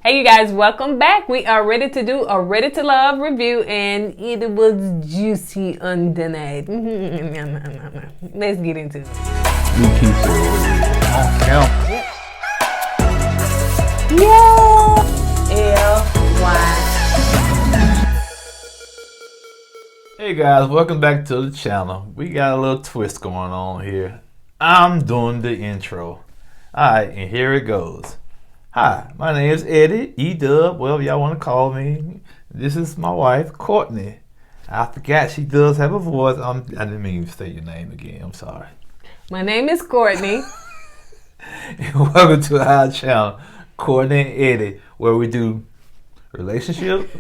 Hey you guys, welcome back. We are ready to do a Ready to Love review and it was juicy underneath. Let's get into it. LiQWYD. Hey guys, welcome back to the channel. We got a little twist going on here. I'm doing the intro. Alright, and here it goes. Hi, my name is Eddie, E-Dub, whatever y'all want to call me. This is my wife, Kourtney. I forgot she does have a voice. I didn't mean to say your name again. I'm sorry. My name is Kourtney. And welcome to our channel, Kourtney and Eddie, where we do relationship,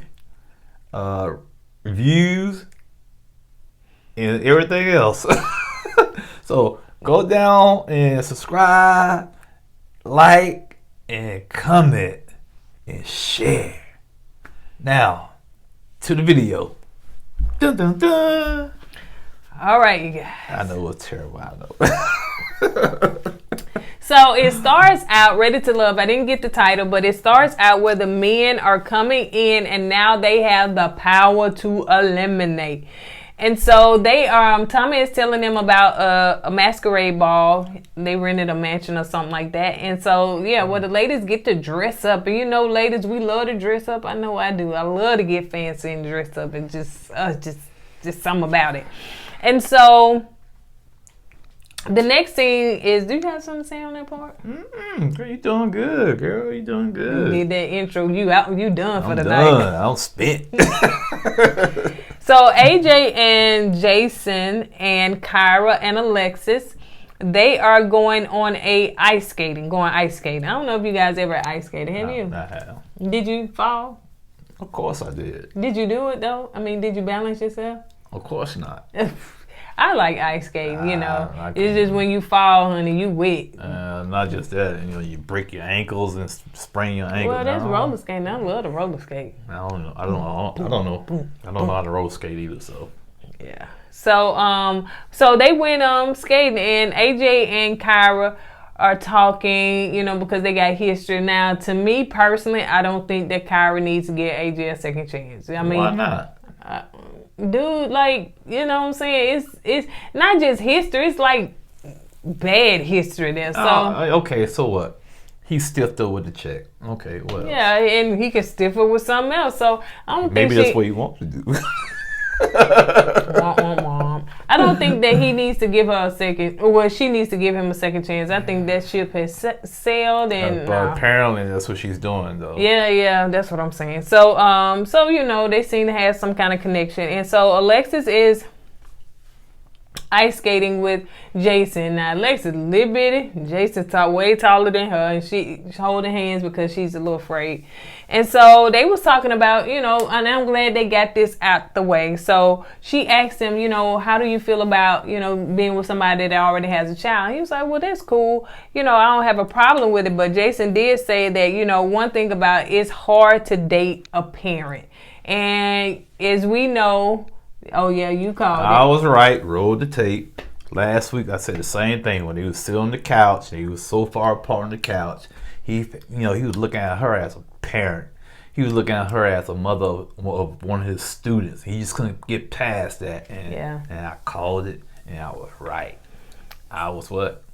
reviews, and everything else. So go down and subscribe, like, and comment and share. Now to the video. Dun, dun, dun. All right, you guys. I know it's terrible. I know. So it starts out Ready to Love. I didn't get the title, but it starts out where the men are coming in and now they have the power to eliminate. And so they Tommy is telling them about a masquerade ball. They rented a mansion or something like that. And so, yeah, well, the ladies get to dress up. And you know, ladies, we love to dress up. I know I do. I love to get fancy and dress up and just something about it. And so the next scene is, do you have something to say on that part? Girl, you doing good, girl. You doing good. You did that intro. You done for the done. night. I'm spent. So AJ and Jason and Kyra and Alexis, they are going on ice skating. I don't know if you guys ever ice skated. Have you? I have. Did you fall? Of course I did. Did you do it though? I mean, did you balance yourself? Of course not. I like ice skating, you know. It's just when you fall, honey, you wet. Not just that, you break your ankles and sprain your ankles. Well, that's roller skating. I love to roller skate. I don't know. I don't know how to roller skate either. So yeah. So they went skating, and AJ and Kyra are talking, because they got history. Now, to me personally, I don't think that Kyra needs to give AJ a second chance. I mean, why not? Dude, like, you know what I'm saying? It's not just history, it's like bad history there. So okay, so what? He stiffed her with the check. Okay, well. Yeah, and he could stiff her with something else. So I don't think maybe that's what he wants to do. I don't think that he needs to give her a second, well, she needs to give him a second chance. I think that ship has sailed, and but apparently that's what she's doing, though. Yeah, that's what I'm saying. So, they seem to have some kind of connection, and so Alexis is ice skating with Jason. Now Alexis little bitty, Jason way taller than her, and she's holding hands because she's a little afraid. And so they was talking about, and I'm glad they got this out the way. So she asked him, how do you feel about, being with somebody that already has a child? He was like, well, that's cool. I don't have a problem with it. But Jason did say that, one thing about it's hard to date a parent. And as we know, oh yeah, you called it. I was right. Rolled the tape. Last week I said the same thing when he was sitting on the couch and he was so far apart on the couch. He was looking at her as a parent. He was looking at her as a mother of one of his students. He just couldn't get past that. And I called it, and I was right. I was what?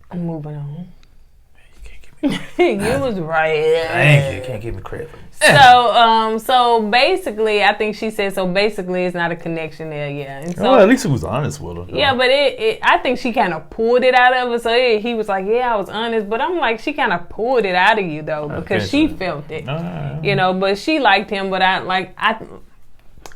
I'm moving on. You can't give me credit. You was right. Thank you. You can't give me credit for this. So basically, I think she said, so basically it's not a connection there, yeah. And so, well, at least he was honest with her. Yeah, but I think she kind of pulled it out of her. So he was like, yeah, I was honest. But I'm like, she kind of pulled it out of you, though, because she felt it. But she liked him, but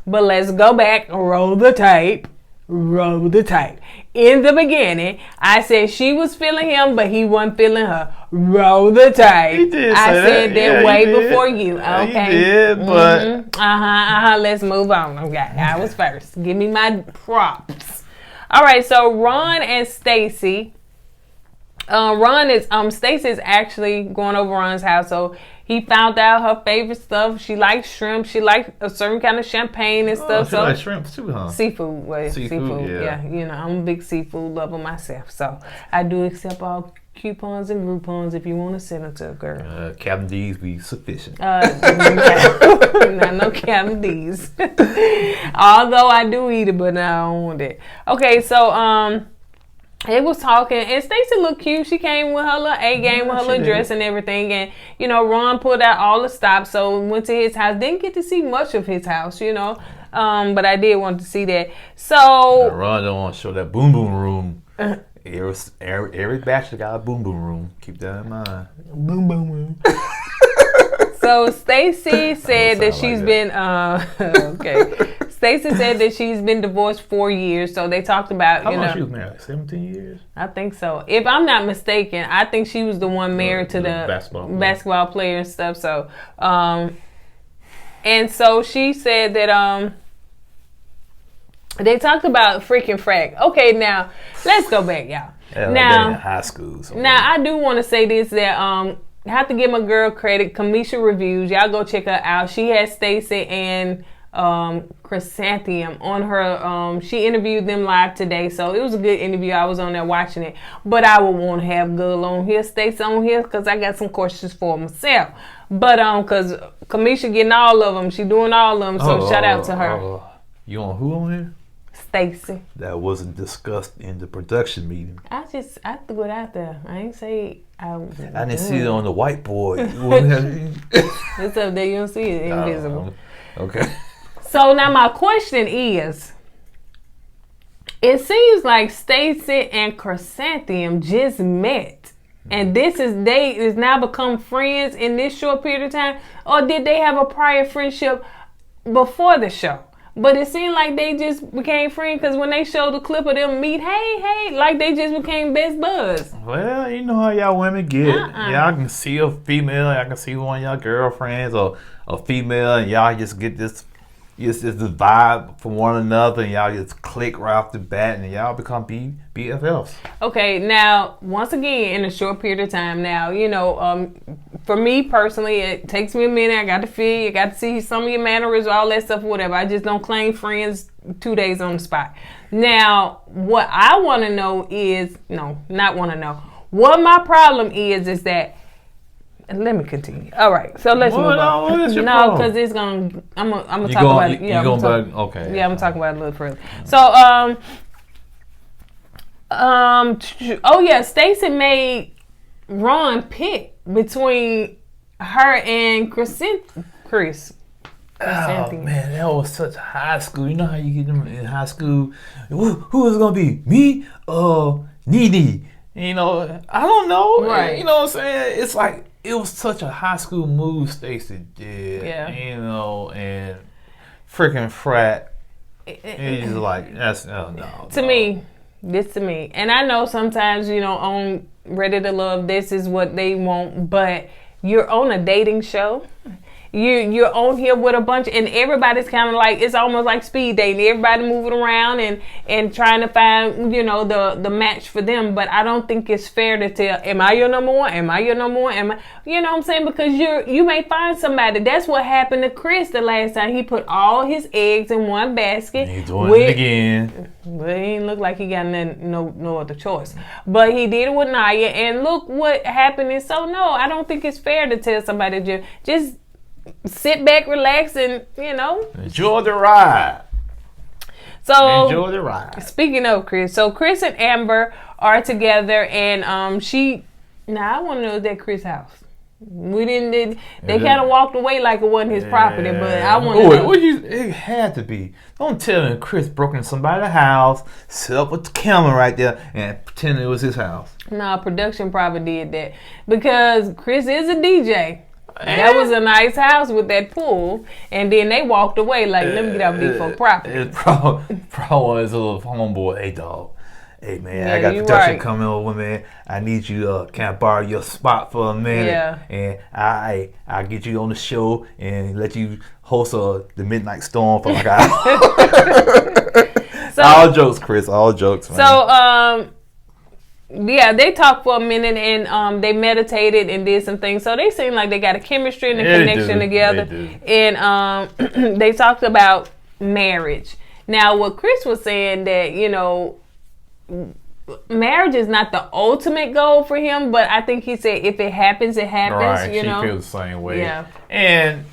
but let's go back, roll the tape. In the beginning, I said she was feeling him, but he wasn't feeling her. Roll the tape. He did I said that way did. before you. Okay. Yeah, he did, but let's move on. Okay, I was first. Give me my props. All right, so Ron and Stacy. Stacy is actually going over Ron's house, so he found out her favorite stuff. She likes shrimp. She likes a certain kind of champagne and stuff. She likes shrimp too, huh? Seafood. Well, seafood. Yeah. I'm a big seafood lover myself, so I do accept all coupons and Groupons if you want to send it to a girl. Captain D's be sufficient. Not no Captain D's. Although I do eat it, but I don't want it. Okay, so they was talking, and Stacey looked cute. She came with her little A game, with her little dress and everything. And, you know, Ron pulled out all the stops, so went to his house. Didn't get to see much of his house, you know. But I did want to see that. So Ron don't want to show that boom boom room. Every bachelor got a boom boom room. Keep that in mind. Boom boom room. So Stacey said that she's been Stacey said that she's been divorced 4 years. So they talked about how long she was married? 17 years. I think so. If I'm not mistaken, I think she was the one married to the basketball player and stuff. So and so she said that they talked about freaking frack. Okay, now let's go back, y'all. Yeah, now in high school. Now I do want to say this that I have to give my girl credit. Kamisha Reviews, y'all go check her out. She has Stacey and Chrysanthemum on her. She interviewed them live today, so it was a good interview. I was on there watching it, but I would want to have Girl on here, Stacey on here, because I got some questions for myself. But because Kamisha getting all of them, she doing all of them. So shout out to her. You on who on here? Stacey. That wasn't discussed in the production meeting. I threw it out there. I ain't say I didn't see it on the whiteboard. It's up there. You don't see it. Invisible. Okay. So now my question is, it seems like Stacey and Chrysanthemum just met. And they is now become friends in this short period of time? Or did they have a prior friendship before the show? But it seemed like they just became friends because when they showed the clip of them meet, hey, like they just became best buds. Well, you know how y'all women get. Y'all can see a female, y'all can see one of y'all girlfriends or a female, and y'all just get this vibe from one another, and y'all just click right off the bat, and y'all become BFFs. Okay, now, once again, in a short period of time now, you know, for me personally, it takes me a minute. I got to feel you, got to see some of your manners, all that stuff, whatever. I just don't claim friends 2 days on the spot. Now, what I want to know is, what my problem is that, let me continue. All right, so let's move on. No, because it's gonna. I'm gonna talk about it. Yeah, okay. Yeah, I'm gonna talk about it a little further. So, oh yeah, Stacey made Ron pick between her and Chris. Oh man, that was such high school. You know how you get them in high school? Who is it gonna be? Me or Nene? You know, I don't know. Right. You know what I'm saying? It's like. It was such a high school move Stacey did, you know, and freaking frat. It's like, that's, no. To me, and I know sometimes, you know, on Ready to Love, this is what they want, but you're on a dating show. You're on here with a bunch, and everybody's kind of like, it's almost like speed dating. Everybody moving around and trying to find, you know, the match for them. But I don't think it's fair to tell, am I your number one? Am I your number one? Am I, you know what I'm saying? Because you may find somebody. That's what happened to Chris the last time. He put all his eggs in one basket. He's doing it again. But he didn't look like he got no other choice. But he did it with Naya, and look what happened. And so, no, I don't think it's fair to tell somebody just sit back, relax, and, you know, enjoy the ride. So enjoy the ride. Speaking of Chris, so Chris and Amber are together, and I want to know that Chris' house. They kind of walked away like it wasn't his property, but I want to know. It had to be. Don't tell me Chris broke into somebody's house, set up with the camera right there, and pretend it was his house. Nah, production probably did that because Chris is a DJ. That was a nice house with that pool, and then they walked away like, let me get out these folk property. It probably was a little homeboy. Hey, dog. Hey, man, I got production coming over, man. I need you to can I borrow your spot for a minute? Yeah. And I'll get you on the show and let you host the Midnight Storm for like an hour. All jokes, Chris. All jokes, man. So, yeah, they talked for a minute and they meditated and did some things. So they seem like they got a chemistry and a connection together. And they talked about marriage. Now, what Chris was saying that, you know, marriage is not the ultimate goal for him, but I think he said if it happens, it happens. Right, you she know, feels the same way. Yeah. And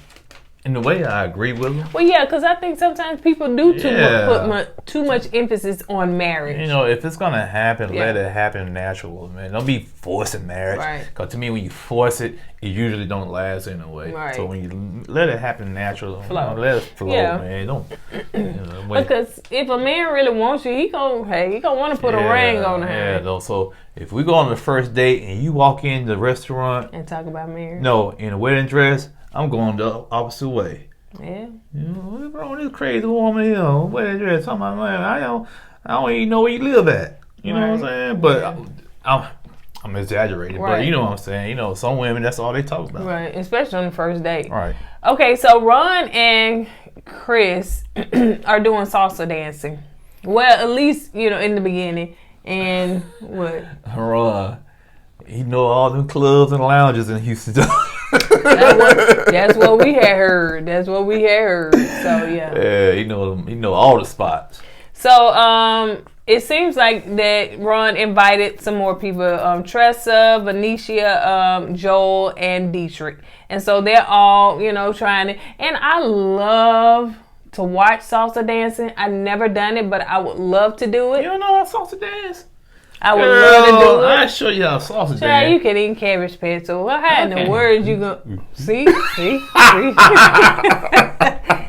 in a way, I agree with him. Well, yeah, because I think sometimes people do put too much emphasis on marriage. You know, if it's gonna happen, let it happen natural, man. Don't be forcing marriage. Right. Because to me, when you force it, it usually don't last in a way. Right. So when you let it happen natural, let it flow, man. Don't. Because if a man really wants you, he gonna want to put a ring on her. Yeah, though. So if we go on the first date and you walk in the restaurant and talk about marriage, no, in a wedding dress, I'm going the opposite way. Yeah. You know, what's wrong with this crazy woman here? Wedding dress, talking about, man, I don't even know where you live at. You know what I'm saying? But I'm exaggerating. Right. But you know what I'm saying? You know, some women, that's all they talk about. Right, especially on the first date. Right. Okay, so Ron and Chris are doing salsa dancing. Well, at least, in the beginning. And what? Ron, he know all them clubs and lounges in Houston. That's what we had heard. So yeah. Yeah, he know all the spots. So it seems like that Ron invited some more people: Tressa, Venetia, Joel, and Dietrich. And so they're all trying to. And I love to watch salsa dancing. I've never done it, but I would love to do it. You don't know how salsa dance? I would love to do it. I'll show you how salsa dance. You can eat cabbage patch. So how in the words you gonna see?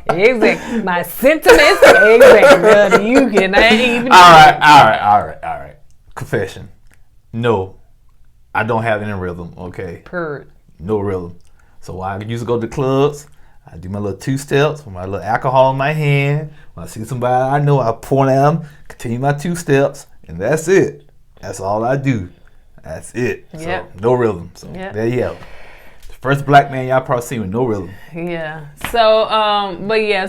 Exactly. My sentiments. Exactly. You cannot even. All right. Confession. No, I don't have any rhythm. Okay. Heard. No rhythm. So when I used to go to clubs, I do my little 2 steps with my little alcohol in my hand. When I see somebody I know, I point at them, continue my 2 steps, and that's it. That's all I do. That's it. Yep. So no rhythm. So there you go. The first black man y'all probably seen with no rhythm. Yeah. So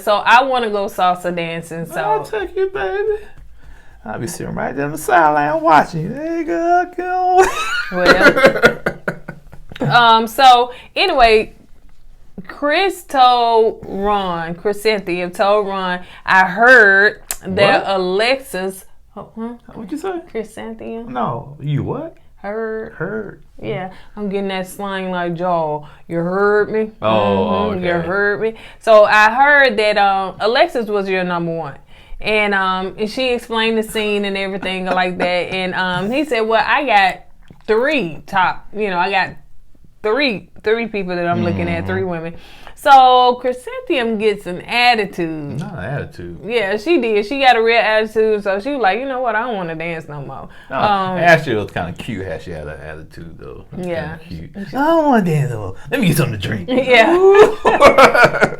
so I want to go salsa dancing. So I'll take you, baby. I'll be sitting right there on the sideline watching. There you go. Well. So anyway, Chris told Ron, I heard that Alexis. What'd you say? Chrysanthemum? No. You what? Heard. Yeah. I'm getting that slang like Joel. You heard me? Oh, okay. You heard me? So I heard that Alexis was your number one. And she explained the scene and everything like that. And he said, well, I got 3 top, I got three people that I'm looking at, 3 women. So Chrysanthemum gets an attitude. Not an attitude. Yeah, she did. She got a real attitude. So she was like, you know what? I don't want to dance no more. No, actually, it was kind of cute how she had that attitude, though. Yeah. Cute. I don't want to dance no more. Let me get something to drink. Yeah.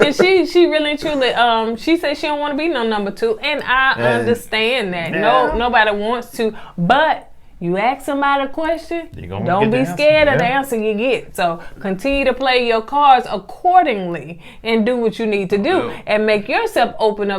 And she really truly, she said she don't want to be no number 2. And I understand that. Yeah. Nobody wants to. But you ask somebody a question, don't be the scared of the answer you get. So continue to play your cards accordingly and do what you need to do and make yourself open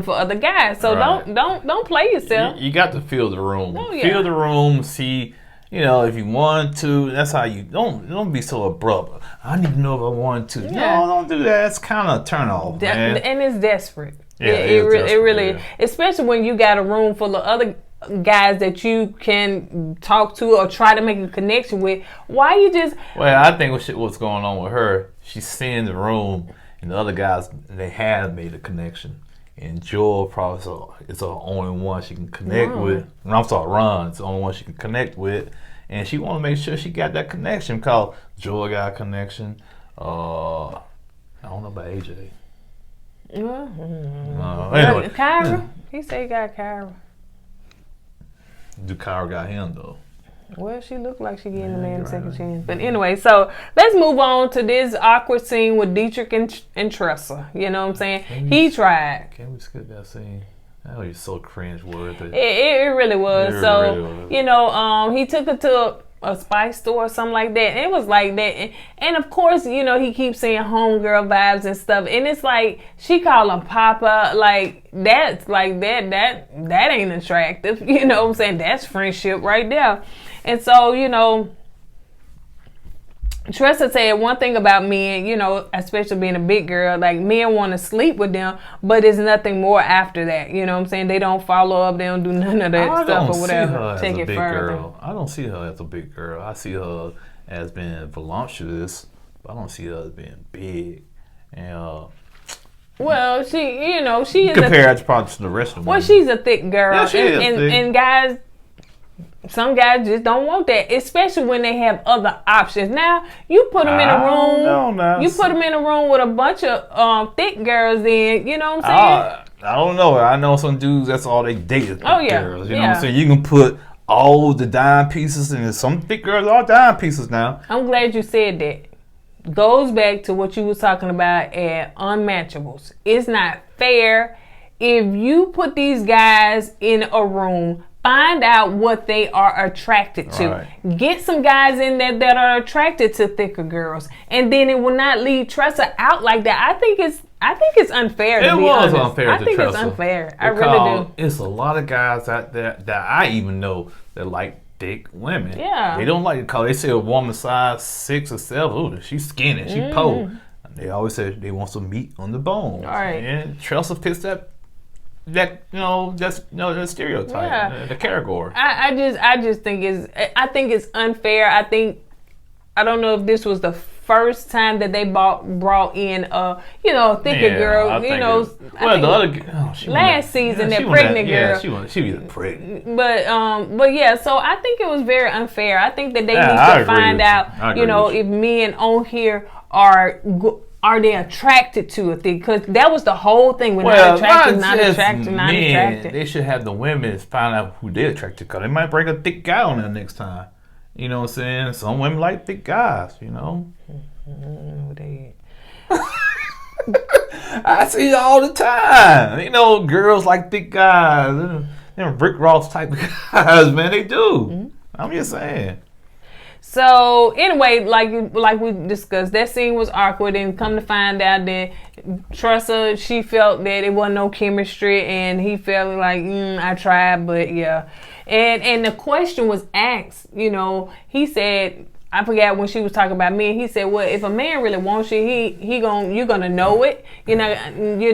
for other guys. So don't play yourself. You got to feel the room. Oh, yeah. Feel the room. See, if you want to. That's how you don't be so abrupt. I need to know if I want to. Yeah. No, don't do that. It's kind of a turn off, man. And it's desperate. Yeah, it really, especially when you got a room full of other guys that you can talk to or try to make a connection with. Why you just... Well, I think what's going on with her, she's seeing the room and the other guys, they have made a connection. And Joel probably is the only one she can connect with. And I'm sorry, Ron, it's the only one she can connect with. And she want to make sure she got that connection because Joel got a connection. I don't know about AJ. Anyway. Kyra? He said he got Kyra. Do Kyra got him though? Well, she looked like she getting the man a second chance. But anyway, so let's move on to this awkward scene with Dietrich and Tressa. You know what I'm saying? He tried. Can we skip that scene? That was so cringe-worthy. It really was. He took her to a spice store or something like that. And it was like that. And of course, he keeps saying homegirl vibes and stuff. And it's like, she called him Papa. Like, that's like that ain't attractive. You know what I'm saying? That's friendship right there. And so, Tressa said one thing about men, you know, especially being a big girl, like men want to sleep with them, but it's nothing more after that. You know what I'm saying? They don't follow up, they don't do none of that stuff or whatever. Take it further. Girl. I don't see her as a big girl. I see her as being voluptuous, but I don't see her as being big. And well, she, you know, she is compared probably to the rest of them. Well, she's a thick girl. Yeah, she is thick. And guys, some guys just don't want that, especially when they have other options. Now, you put them in a room. You put them in a room with a bunch of thick girls. Then you know what I'm saying. I don't know. I know some dudes. That's all they date is thick girls. You know what I'm saying. You can put all the dime pieces, and some thick girls are dime pieces now. I'm glad you said that. Goes back to what you was talking about at unmatchables. It's not fair if you put these guys in a room. Find out what they are attracted to. Right. Get some guys in there that are attracted to thicker girls, and then it will not leave Tressa out like that. I think it's unfair. It was unfair. I think it's unfair. I really do. It's a lot of guys out there that I even know that like thick women. Yeah. They don't like it because they say a woman size 6 or 7. Ooh, she's skinny. She pole. They always say they want some meat on the bones. All right. And Tressa fits that the stereotype, the category. I just think it's unfair. I don't know if this was the first time that they brought in a thicker girl. Last season that pregnant girl. She was pregnant. But yeah, so I think it was very unfair. I think that they need to find out, if men on here are they attracted to a thing? Because that was the whole thing. We're not attracted. They should have the women find out who they're attracted to. Because they might bring a thick guy on there next time. You know what I'm saying? Some women like thick guys, you know. I see it all the time. You know, girls like thick guys. Them Rick Ross type of guys, man. They do. Mm-hmm. I'm just saying. So anyway, like we discussed, that scene was awkward, and come to find out that Tressa, she felt that it wasn't no chemistry, and he felt like I tried, but yeah. And the question was asked, he said, I forgot when she was talking about men. He said, "Well, if a man really wants you, you're gonna know it. You're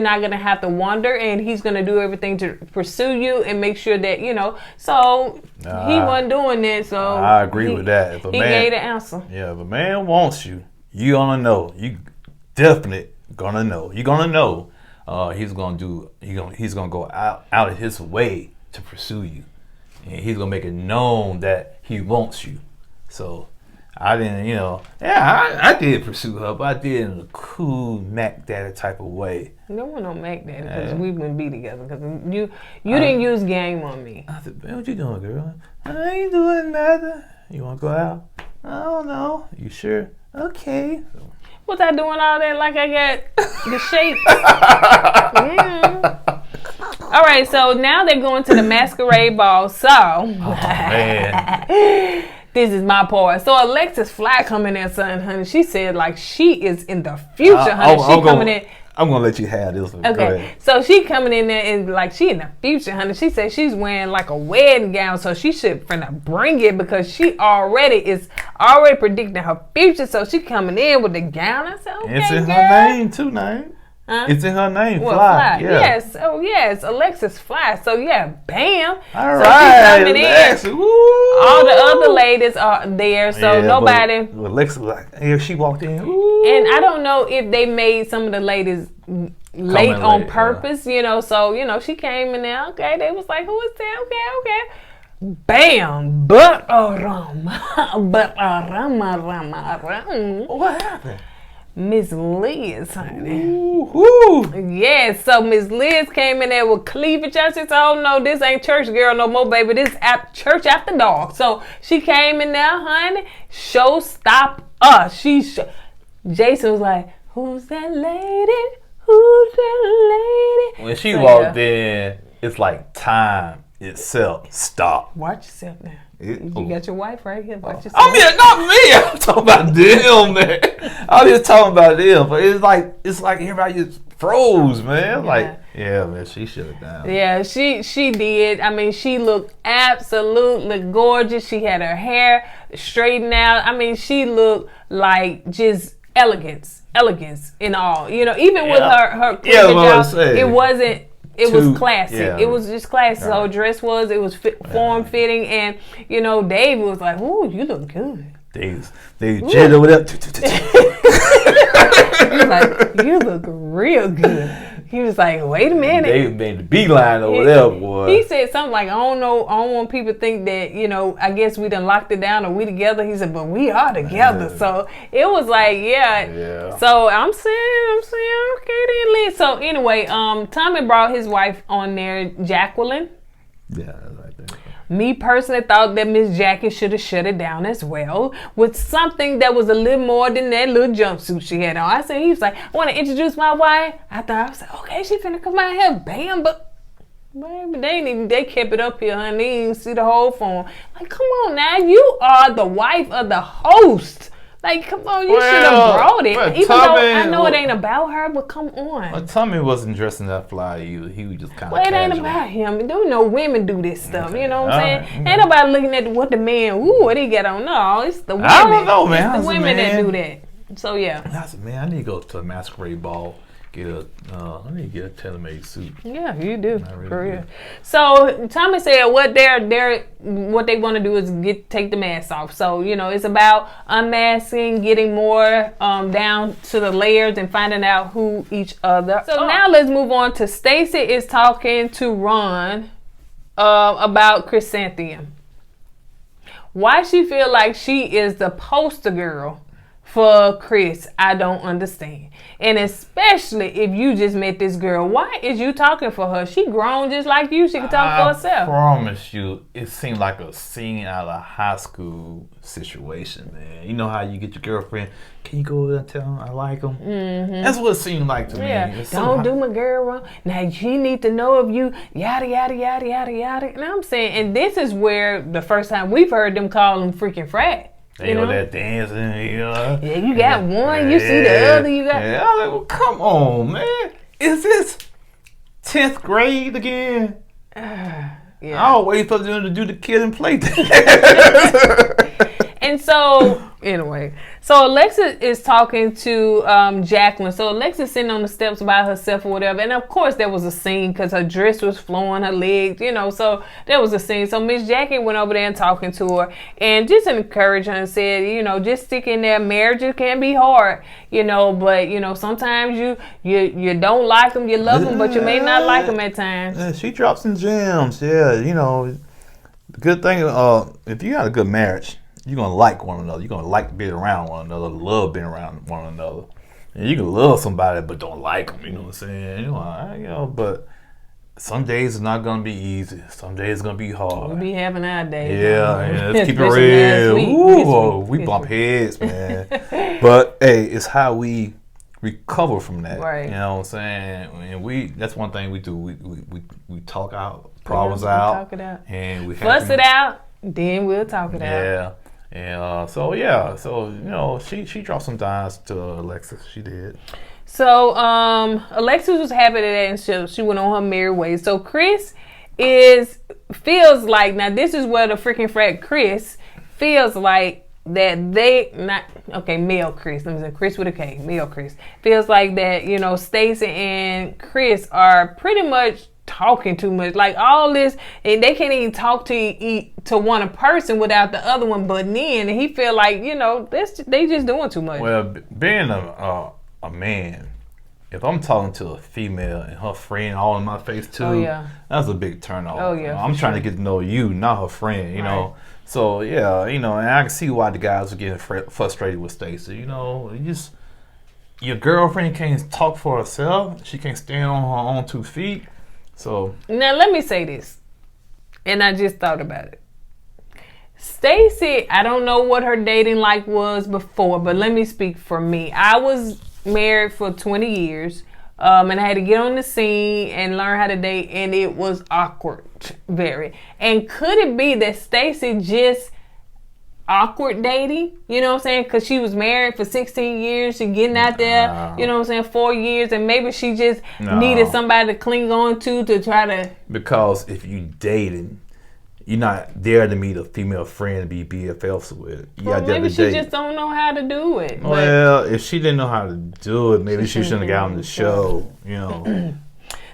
not gonna have to wonder, and he's gonna do everything to pursue you and make sure that So he wasn't doing that. So I agree with that. He gave the answer. Yeah, if a man wants you, you gonna know. You definitely gonna know. You're gonna know. He's gonna go out of his way to pursue you, and he's gonna make it known that he wants you. So." I didn't, I did pursue her, but I did in a cool Mac Daddy type of way. No one on Mac Daddy because we wouldn't be together. Because you didn't use game on me. I said, "Man, what you doing, girl?" "I ain't doing nothing." "You want to go out?" "I don't know." "You sure?" "Okay." Was I doing all that like I got the shape? Yeah. All right, so now they're going to the masquerade ball. So, man. This is my part. So Alexis Fly coming in, son, honey. She said like she is in the future, honey. I'm gonna let you have this one. Okay. So she coming in there and like she in the future, honey. She said she's wearing like a wedding gown, so she should finna bring it because she already predicting her future. So she coming in with the gown. I said, okay, it's in girl. her name too, name. Huh? It's in her name, Fly. Yeah. Yes. Oh, yes. Alexis Fly. So, yeah, bam. All right. Coming in. All the other ladies are there, so nobody. Alexis, here she walked in. Ooh. And I don't know if they made some of the ladies late on purpose, So, she came in there. Okay. They was like, who is that? Okay. Bam. But What happened? Miss Liz, honey. Ooh. Yes, so Miss Liz came in there with cleavage. I said, "Oh no, this ain't church girl no more, baby. This church after dark." So she came in there, honey. Show stop us. Jason was like, "Who's that lady? Who's that lady?" When she walked in, it's like time itself stopped. Watch yourself now. You got your wife right here. Watch yourself. I mean, not me. I'm talking about them, man. I'm just talking about them. But it's like everybody just froze, man. Like, yeah, man, she should have done. Yeah, she did. I mean, she looked absolutely gorgeous. She had her hair straightened out. I mean, she looked like just elegance in all. You know, even with her it wasn't. It was classy. Yeah. It was just classy. So her dress was form fitting, and you know, Dave was like, "Ooh, you look good." Dave jetted over there. He was like, "You look real good." He was like, "Wait a minute." Dave made the beeline over there, boy. He said something like, "I don't want people to think that, you know, I guess we done locked it down or we together." He said, "But we are together." So it was like, yeah. So I'm saying, okay then, Liz. So anyway, Tommy brought his wife on there, Jacqueline. Yeah, like that. Me personally thought that Miss Jackie should have shut it down as well with something that was a little more than that little jumpsuit she had on. I said, he was like, "I want to introduce my wife." I was like, okay, she finna come out here, bam, but baby, they kept it up here, honey. They didn't even see the whole form. Like, come on now, you are the wife of the host. Like, come on, you should have brought it. Even though I know it ain't about her, but come on. Well, Tommy wasn't dressing that fly either. He was just kind of Well, it ain't about him. Don't know women do this stuff. Okay. You know what I'm saying? Ain't nobody looking at what the man, what he got on. No, it's the women. I don't know, man. It's the women that do that. So, yeah. I said, man, I need to go to a masquerade ball. I need to get a tailor-made suit. Yeah, you do. Really for real. So Tommy said what they want to do is take the mask off. So, you know, it's about unmasking, getting more down to the layers and finding out who each other. So now let's move on to Stacey is talking to Ron about Chrysanthemum. Why she feel like she is the poster girl for Chris, I don't understand. And especially if you just met this girl, why is you talking for her? She grown just like you. She can talk for herself. I promise you, it seemed like a scene out of a high school situation, man. You know how you get your girlfriend, can you go over there and tell him I like him? Mm-hmm. That's what it seemed like to me. Don't do my girl wrong. Now, she need to know of you, yada, yada, yada, yada, yada. And I'm saying, and this is where the first time we've heard them call him freaking frat. They know that dancing, you know. Yeah, you got one, you see the other, you got. Yeah, I was like, well, come on, man. Is this 10th grade again? Yeah. I'll wait for them to do the kid and play. And so, anyway, so Alexis is talking to Jacqueline. So Alexis sitting on the steps by herself or whatever. And of course, there was a scene because her dress was flowing, her legs, you know. So there was a scene. So Miss Jackie went over there and talking to her and just encouraged her and said, you know, just stick in there. Marriages can be hard, you know, but, you know, sometimes you don't like them, you love them, but you may not like them at times. Yeah, she drops some gems. Yeah, you know, the good thing, if you got a good marriage, you're going to like one another. You're going to like being around one another, love being around one another. And you can love somebody but don't like them, you know what I'm saying? You know, but some days it's not going to be easy. Some days it's going to be hard. We'll be having our days. Yeah, let's keep it real. Ooh, we bump heads, man. But, hey, it's how we recover from that. Right. You know what I'm saying? And that's one thing we do. We talk our problems out. Talk it out. And we fuss it out, then we'll talk it out. Yeah. And so you know, she dropped some dimes to Alexis. She did. So Alexis was happy that and she went on her merry way. So Chris feels like, now this is where the freaking frat Chris feels like that male Chris. Let me say Chris with a K, male Chris feels like that. You know, Stacey and Chris are pretty much talking too much, like all this, and they can't even talk to one person without the other one butting in, and he feel like, you know, they just doing too much. Well, being a man, if I'm talking to a female and her friend all in my face too, that's a big turn off. I'm trying to get to know you, not her friend, you know. So yeah, you know, and I can see why the guys are getting frustrated with Stacey. You know, your girlfriend can't talk for herself. She can't stand on her own 2 feet. So now let me say this, and I just thought about it. Stacey, I don't know what her dating life was before, but let me speak for me. I was married for 20 years, and I had to get on the scene and learn how to date, and it was awkward, very. And could it be that Stacey just awkward dating, you know what I'm saying? Because she was married for 16 years. She getting out there, you know what I'm saying, 4 years. And maybe she just needed somebody to cling on to try to. Because if you dating, you're not there to meet a female friend to be BFFs with. Maybe she just don't know how to do it. Well, if she didn't know how to do it, maybe she shouldn't have got on the show, you know.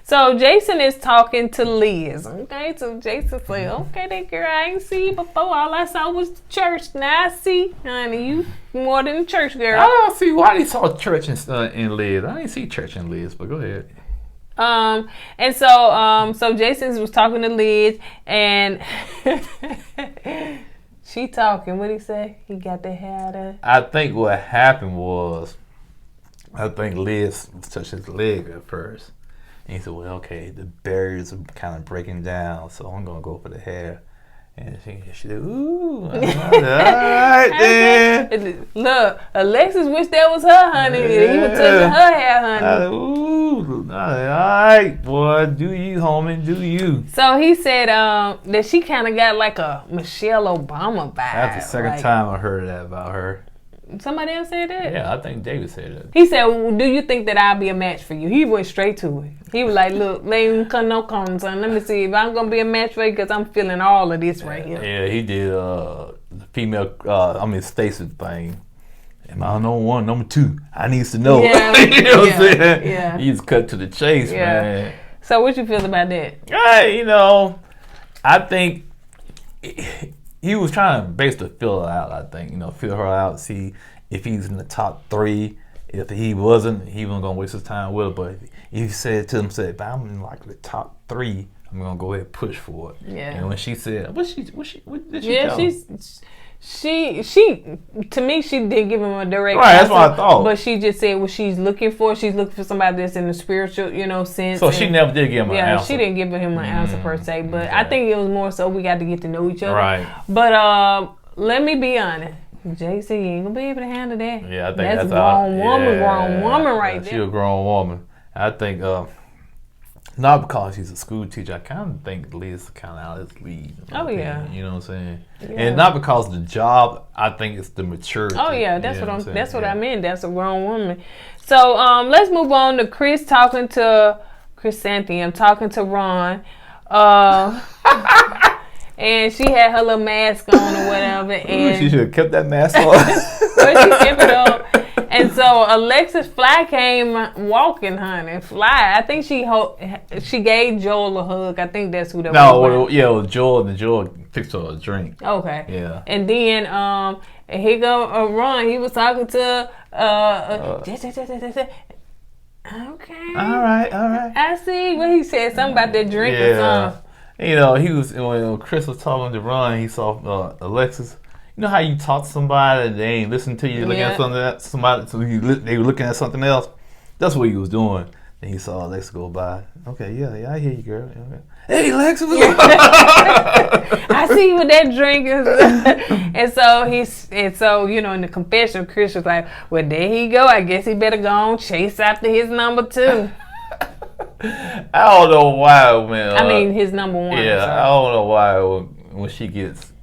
So Jason is talking to Liz. Okay, so Jason said, okay, that girl I ain't see you before. All I saw was the church. Now I see, honey, you more than a church girl. I don't see why they saw church in Liz. I didn't see church in Liz, but go ahead. And so Jason was talking to Liz, and she talking. What'd he say? He got the hair out of. I think what happened was, I think Liz touched his leg at first. And he said, well, okay, the barriers are kind of breaking down, so I'm going to go for the hair. And she said, ooh, all right then. Look, Alexis wish that was her, honey. Yeah. He was touching her hair, honey. Ooh, all right, boy, do you, homie, do you. So he said that she kind of got like a Michelle Obama vibe. That's the second time I heard that about her. Somebody else said that? Yeah, I think David said that. He said, well, do you think that I'll be a match for you? He went straight to it. He was like, look, they ain't cut no corners, son. Let me see if I'm going to be a match for you because I'm feeling all of this right here. Yeah, he did the female, Stacey thing. Am I number one, number two? I needs to know. Yeah, you know what I'm saying? Yeah. He just cut to the chase, man. So what you feel about that? Hey, you know, I think he was trying to basically fill her out, I think. You know, fill her out, see if he's in the top 3. If he wasn't, he wasn't going to waste his time with her. But if he said to him, if I'm in like the top 3, I'm going to go ahead and push for it. Yeah. And when she said, what did she tell him? She to me, she didn't give him a direct answer. That's what I thought. But she just said what she's looking for. She's looking for somebody that's in the spiritual, sense. So she never did give him an answer. Yeah, she didn't give him an answer per se. But I think it was more so we got to get to know each other. Right. But let me be honest. Jay said you ain't gonna be able to handle that. Yeah, I think that's grown woman right there. She's a grown woman. I think not because she's a school teacher. I kind of think Liz kind of out of his league. Oh yeah, you know what I'm saying. Yeah. And not because of the job. I think it's the maturity. Oh yeah, that's what I'm. That's what I mean. That's a grown woman. So let's move on to Chris talking to Chrysanthemum talking to Ron. And she had her little mask on or whatever. And she should have kept that mask on. Well, she kept it on. And so Alexis Fly came walking, honey. Fly. I think she gave Joel a hug. I think that's who that was. It was Joel, and Joel fixed her a drink. Okay. Yeah. And then here go Ron. He was talking to okay. All right. I see what he said. Something about that drink or something. You know, he was when Chris was talking to Ron. He saw Alexis. You know how you talk to somebody and they ain't listen to you, looking at somebody. So they were looking at something else. That's what he was doing. Then he saw Alexis go by. Okay, yeah, I hear you, girl. Hey, Alexis. I see you with that drink. And so in the confession, Chris was like, well, there he go. I guess he better go on chase after his number 2. I don't know why, man. I mean, his number 1. Yeah, I don't know why when she gets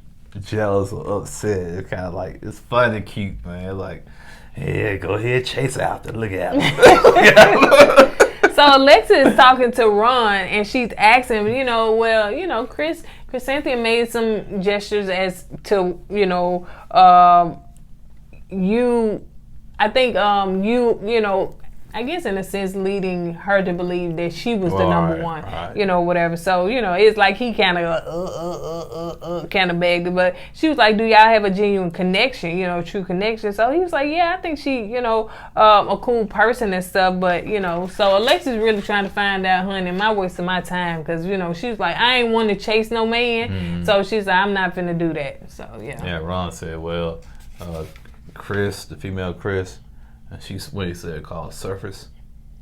jealous or upset, it's kind of like, it's fun and cute, man. Like, yeah, go ahead, chase after. Look at him. So Alexa is talking to Ron, and she's asking, Chrysanthemum made some gestures as to, I guess in a sense leading her to believe that she was the number 1, whatever. So, it's like he kind of begged her, but she was like, do y'all have a genuine connection, true connection? So he was like, yeah, I think she, a cool person and stuff, but, so Alexis really trying to find out, honey, am I wasting my time? Because, she was like, I ain't want to chase no man. Mm-hmm. So she's like, I'm not finna do that. So, yeah. Yeah, Ron said, well, Chris, the female Chris, and she's what he said called surface.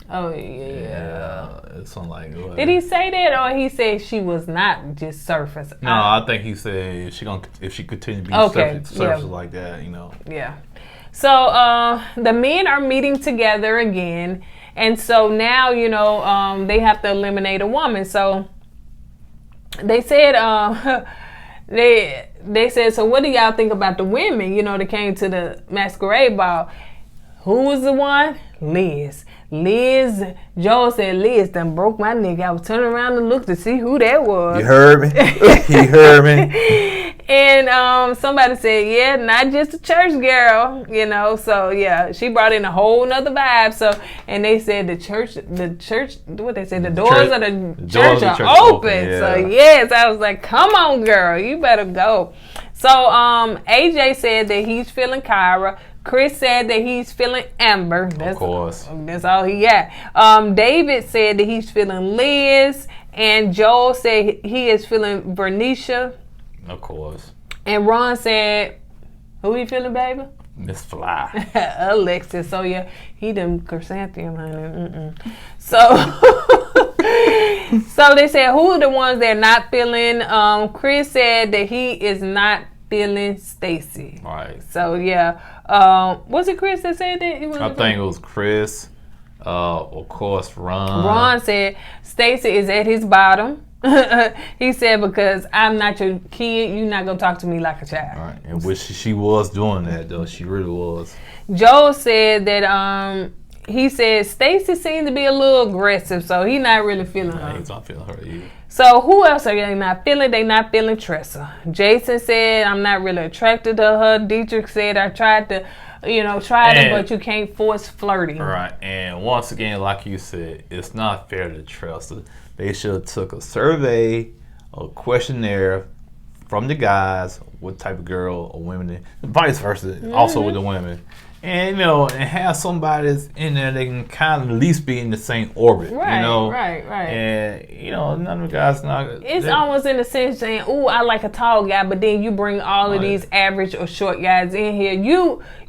Oh yeah. It's something like. What? Did he say that, or he said she was not just surface? No, I think he said if she continue to be surface like that, Yeah. So the men are meeting together again, and so now they have to eliminate a woman. So they said they said, so what do y'all think about the women, you know, that came to the masquerade ball? Who was the one? Liz. Joel said, Liz done broke my nigga. I was turning around to look to see who that was. You heard me? You heard me? And somebody said, yeah, not just a church girl, you know. So, yeah, she brought in a whole nother vibe. So, and they said the church, what they said, the doors of the church are open. Yeah. So, yes, I was like, come on, girl, you better go. So, AJ said that he's feeling Kyra. Chris said that he's feeling Amber. Of course. That's all he got. David said that he's feeling Liz. And Joel said he is feeling Bernicia. Of course. And Ron said, who you feeling, baby? Miss Fly. Alexis. So, yeah, he done chrysanthemum, honey. So, so they said, who are the ones they're not feeling? Chris said that he is not feeling Stacy. Right. So, yeah. Was it Chris that said that? I think it was Chris. Of course, Ron. Ron said Stacy is at his bottom. He said, because I'm not your kid, you're not going to talk to me like a child. Right. And which she was doing that, though. She really was. Joel said that he said Stacy seemed to be a little aggressive, so he's not really feeling her. He's not feeling her either. So who else are they not feeling? They not feeling Tressa. Jason said, I'm not really attracted to her. Dietrich said, I tried to, it, but you can't force flirting. Right. And once again, like you said, it's not fair to Tressa. They should have took a survey, a questionnaire from the guys, what type of girl or women, and vice versa, also with the women. And, and have somebody that's in there that can kind of at least be in the same orbit, right, Right. And, none of the guys not... It's almost in the sense saying, ooh, I like a tall guy, but then you bring all of these average or short guys in here.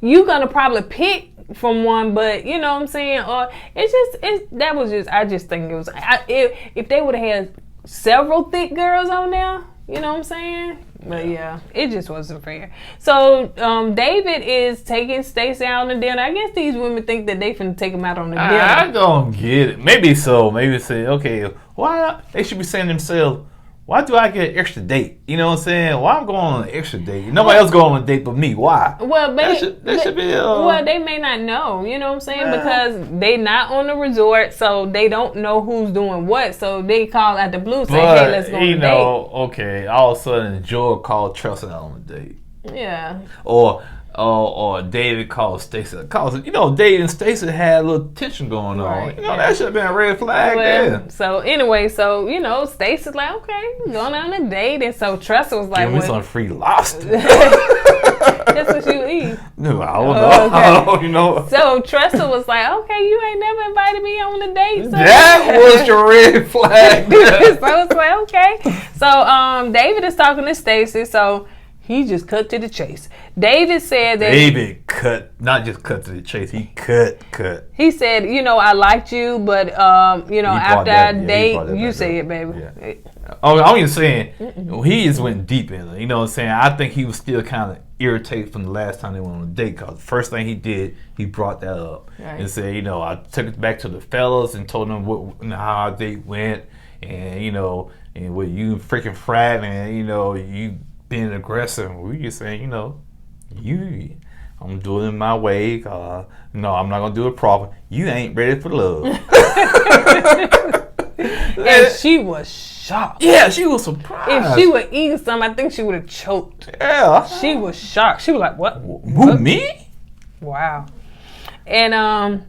You gonna probably pick from one, but you know what I'm saying? Or I just think it was... If they would have had several thick girls on there, you know what I'm saying? But yeah, it just wasn't fair. So David is taking Stacey out on a dinner. I guess these women think that they finna take him out on a dinner. I don't get it. Maybe so. Maybe say, okay, why not? They should be saying to themselves, why do I get an extra date? You know what I'm saying? Why I'm going on an extra date? Nobody else going on a date but me. Why? Well, that should be. Well, they may not know. You know what I'm saying? Because they not on the resort, so they don't know who's doing what. So they call out the blue, say, "Hey, let's go on a date." Okay. All of a sudden, Joel called Tressa out on a date. Yeah. Or David called Stacey. David and Stacey had a little tension going on. Right. That should have been a red flag there. So anyway, Stacey's like, okay, going on a date. And so Tressa was like, give me some free lobster. That's what she would eat. No, I don't know. Okay. So Tressa was like, okay, you ain't never invited me on a date. So that was your red flag. So I was like, okay. So David is talking to Stacey, so he just cut to the chase. David said that... not just cut to the chase, he cut. He said, I liked you, but, after our date, you say it, baby. Yeah. I'm just saying, he just went deep in it. You know what I'm saying? I think he was still kind of irritated from the last time they went on a date, because the first thing he did, he brought that up. Right. And said, I took it back to the fellas and told them how our date went, and, and what you freaking frat, and, you being aggressive. We just saying, I'm doing it my way. No, I'm not gonna do it proper. You ain't ready for love. And she was shocked. Yeah, she was surprised. If she would eat something, I think she would have choked. Yeah, she was shocked. She was like, "What? Who, me?" Wow. And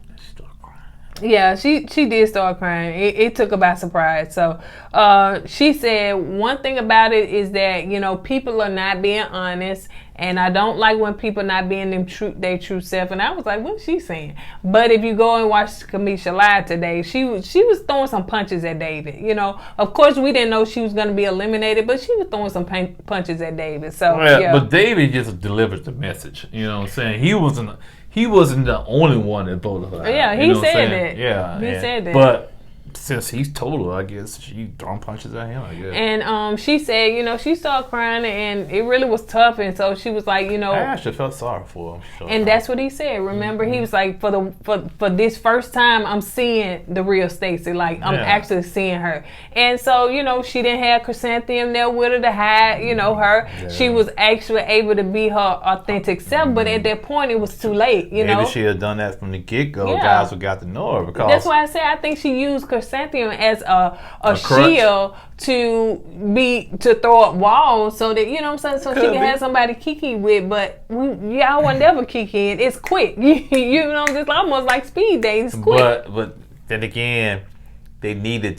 yeah, she did start crying. It took her by surprise. So she said one thing about it is that, people are not being honest. And I don't like when people not being their true self. And I was like, what's she saying? But if you go and watch Kamisha Live today, she was throwing some punches at David. Of course, we didn't know she was going to be eliminated, but she was throwing some punches at David. So, yeah. But David just delivered the message. You know what I'm saying? He wasn't the only one that voted her out. Yeah, he said that. Yeah. He said that. But since he's told her, I guess she throwing punches at him. I guess. And she said, you know, she started crying, and it really was tough. And so she was like, you know, I actually felt sorry for him. And that's what he said. Remember, he was like, for this first time, I'm seeing the real Stacey. Like, I'm actually seeing her. And so, you know, she didn't have Chrysanthemum there with her to hide, you know, her. Yeah. She was actually able to be her authentic self. But at that point, it was too late, you know. Maybe she had done that from the get-go. Guys would got to know her. Because that's why I say I think she used Chrysanthemum as a shield to throw up walls so that, you know what I'm saying, so she can have somebody kiki with. But y'all will never kiki in. It's quick. You know, it's almost like speed dating. It's quick. But then again, they needed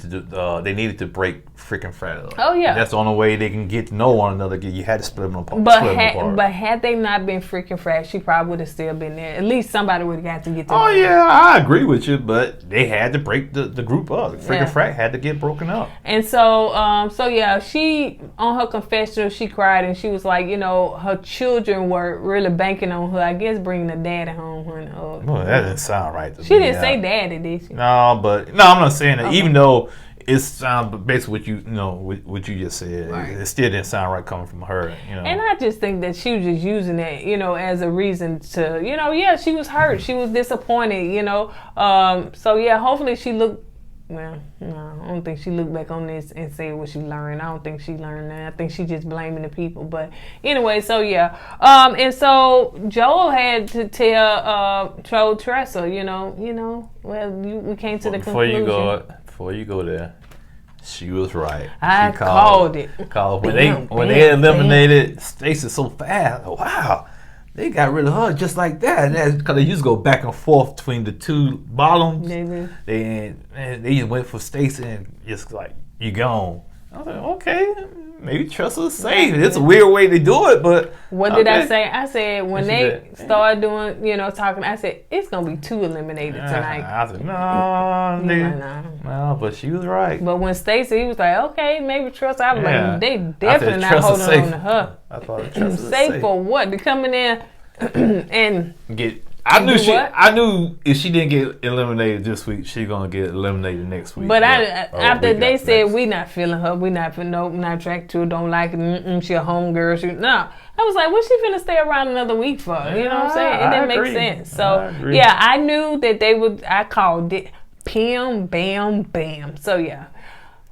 to break freaking frat up. Oh yeah, that's the only way they can get to know one another. You had to split them apart. But had they not been freaking frat, she probably would have still been there. At least somebody would have got to get to know her. Yeah, I agree with you. But they had to break the group up. Freaking frat had to get broken up. And so she on her confessional, she cried and she was like, you know, her children were really banking on her. I guess bringing the daddy home. Well, that didn't sound right to me. She didn't say daddy, did she? No, I'm not saying that. Okay. Even though it sounds basically what you just said, it still didn't sound right coming from her. You know. And I just think that she was just using that, you know, as a reason to, you know, she was hurt, she was disappointed, you know. Hopefully she looked. Well, no, I don't think she looked back on this and said what she learned. I don't think she learned that. I think she just blaming the people. But anyway, and so Joel had to tell Tressa, we came to the conclusion. Before you go there, she was right. I called it. When they eliminated Stacey so fast, wow. They got rid of her just like that, and that's because they used to go back and forth between the two bottoms. They just went for Stacey and just like, you gone. I was like, okay, maybe Tressa's safe. It's a weird way to do it, but what did I say? I said when they started doing, talking, I said it's gonna be 2 eliminated tonight. I said no, but she was right. But when Stacey, he was like, okay, maybe Tressa. I was like, they definitely not holding on to her. I thought Tressa was safe for what? To come in there and get. I knew if she didn't get eliminated this week, she's gonna get eliminated next week. But after they said we not feeling her, we not not attracted to her, don't like it. She a home girl. I was like, what she finna stay around another week for? You know what I'm saying? It didn't make sense. So I knew that they would. I called it. Pim, bam, bam. So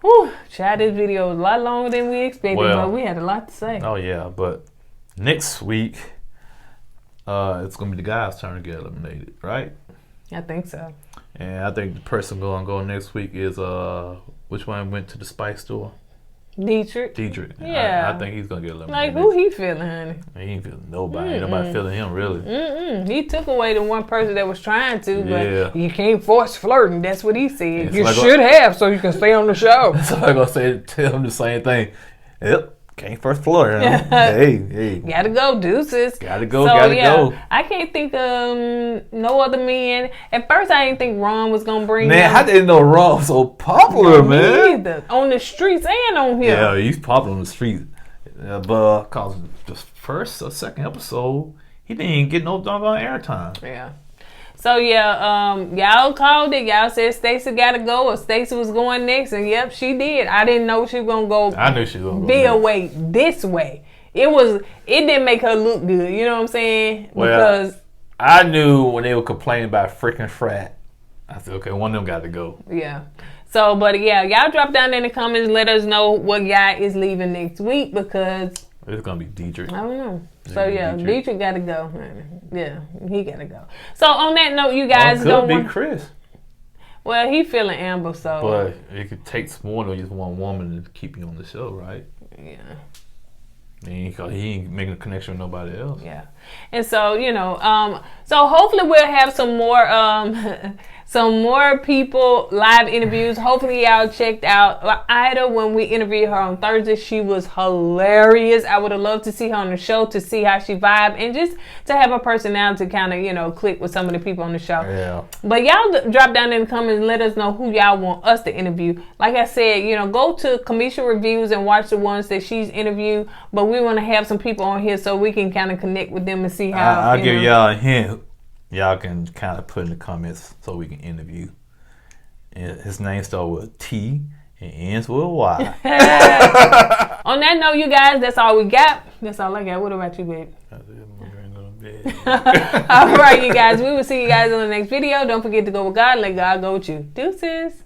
whew, child, this video was a lot longer than we expected, but we had a lot to say. Oh yeah, but next week. It's gonna be the guy's turn to get eliminated, right? I think so. And I think the person gonna go next week is which one went to the spice store? Dietrich. Yeah. I think he's gonna get eliminated. Like who he feeling, honey? He ain't feeling nobody. Ain't nobody feeling him really. He took away the one person that was trying to, but you can't force flirting. That's what he said. You should have, so you can stay on the show. So I'm gonna tell him the same thing. Yep. Can't first floor. Hey. Gotta go, deuces. Gotta go. I can't think of no other men. At first, I didn't think Ron was gonna bring. Man, I didn't know Ron was so popular, man. Either. On the streets and on here. Yeah, he's popular on the streets. But cause the first or second episode, he didn't even get no doggone airtime. Yeah. So y'all called it. Y'all said Stacey gotta go, or Stacey was going next, and yep, she did. I didn't know she was gonna go. I knew she was gonna be away this way. It didn't make her look good. You know what I'm saying? Well, because I knew when they were complaining about freaking frat. I said, okay, one of them got to go. Yeah. So, but y'all drop down in the comments and let us know what guy is leaving next week because it's gonna be Dietrich. I don't know. So Dietrich got to go. Yeah, he got to go. So on that note, you guys don't be Chris. Well, he feeling Amber, so. But it could take more than just one woman to keep you on the show, right? Yeah. He ain't making a connection with nobody else. Yeah, and so so hopefully we'll have some more people live interviews. Hopefully y'all checked out Ida when we interviewed her on Thursday. She was hilarious. I would have loved to see her on the show to see how she vibed and just to have her personality kind of click with some of the people on the show. Yeah. But y'all drop down in the comments and let us know who y'all want us to interview. Like I said, go to Kamisha Reviews and watch the ones that she's interviewed. But we want to have some people on here so we can kind of connect with them and see how. I'll give y'all a hint. Y'all can kind of put in the comments so we can interview. And his name starts with a T and ends with a Y. On that note, you guys, that's all we got. That's all I got. What about you, babe? All right, you guys. We will see you guys in the next video. Don't forget to go with God. Let God go with you. Deuces.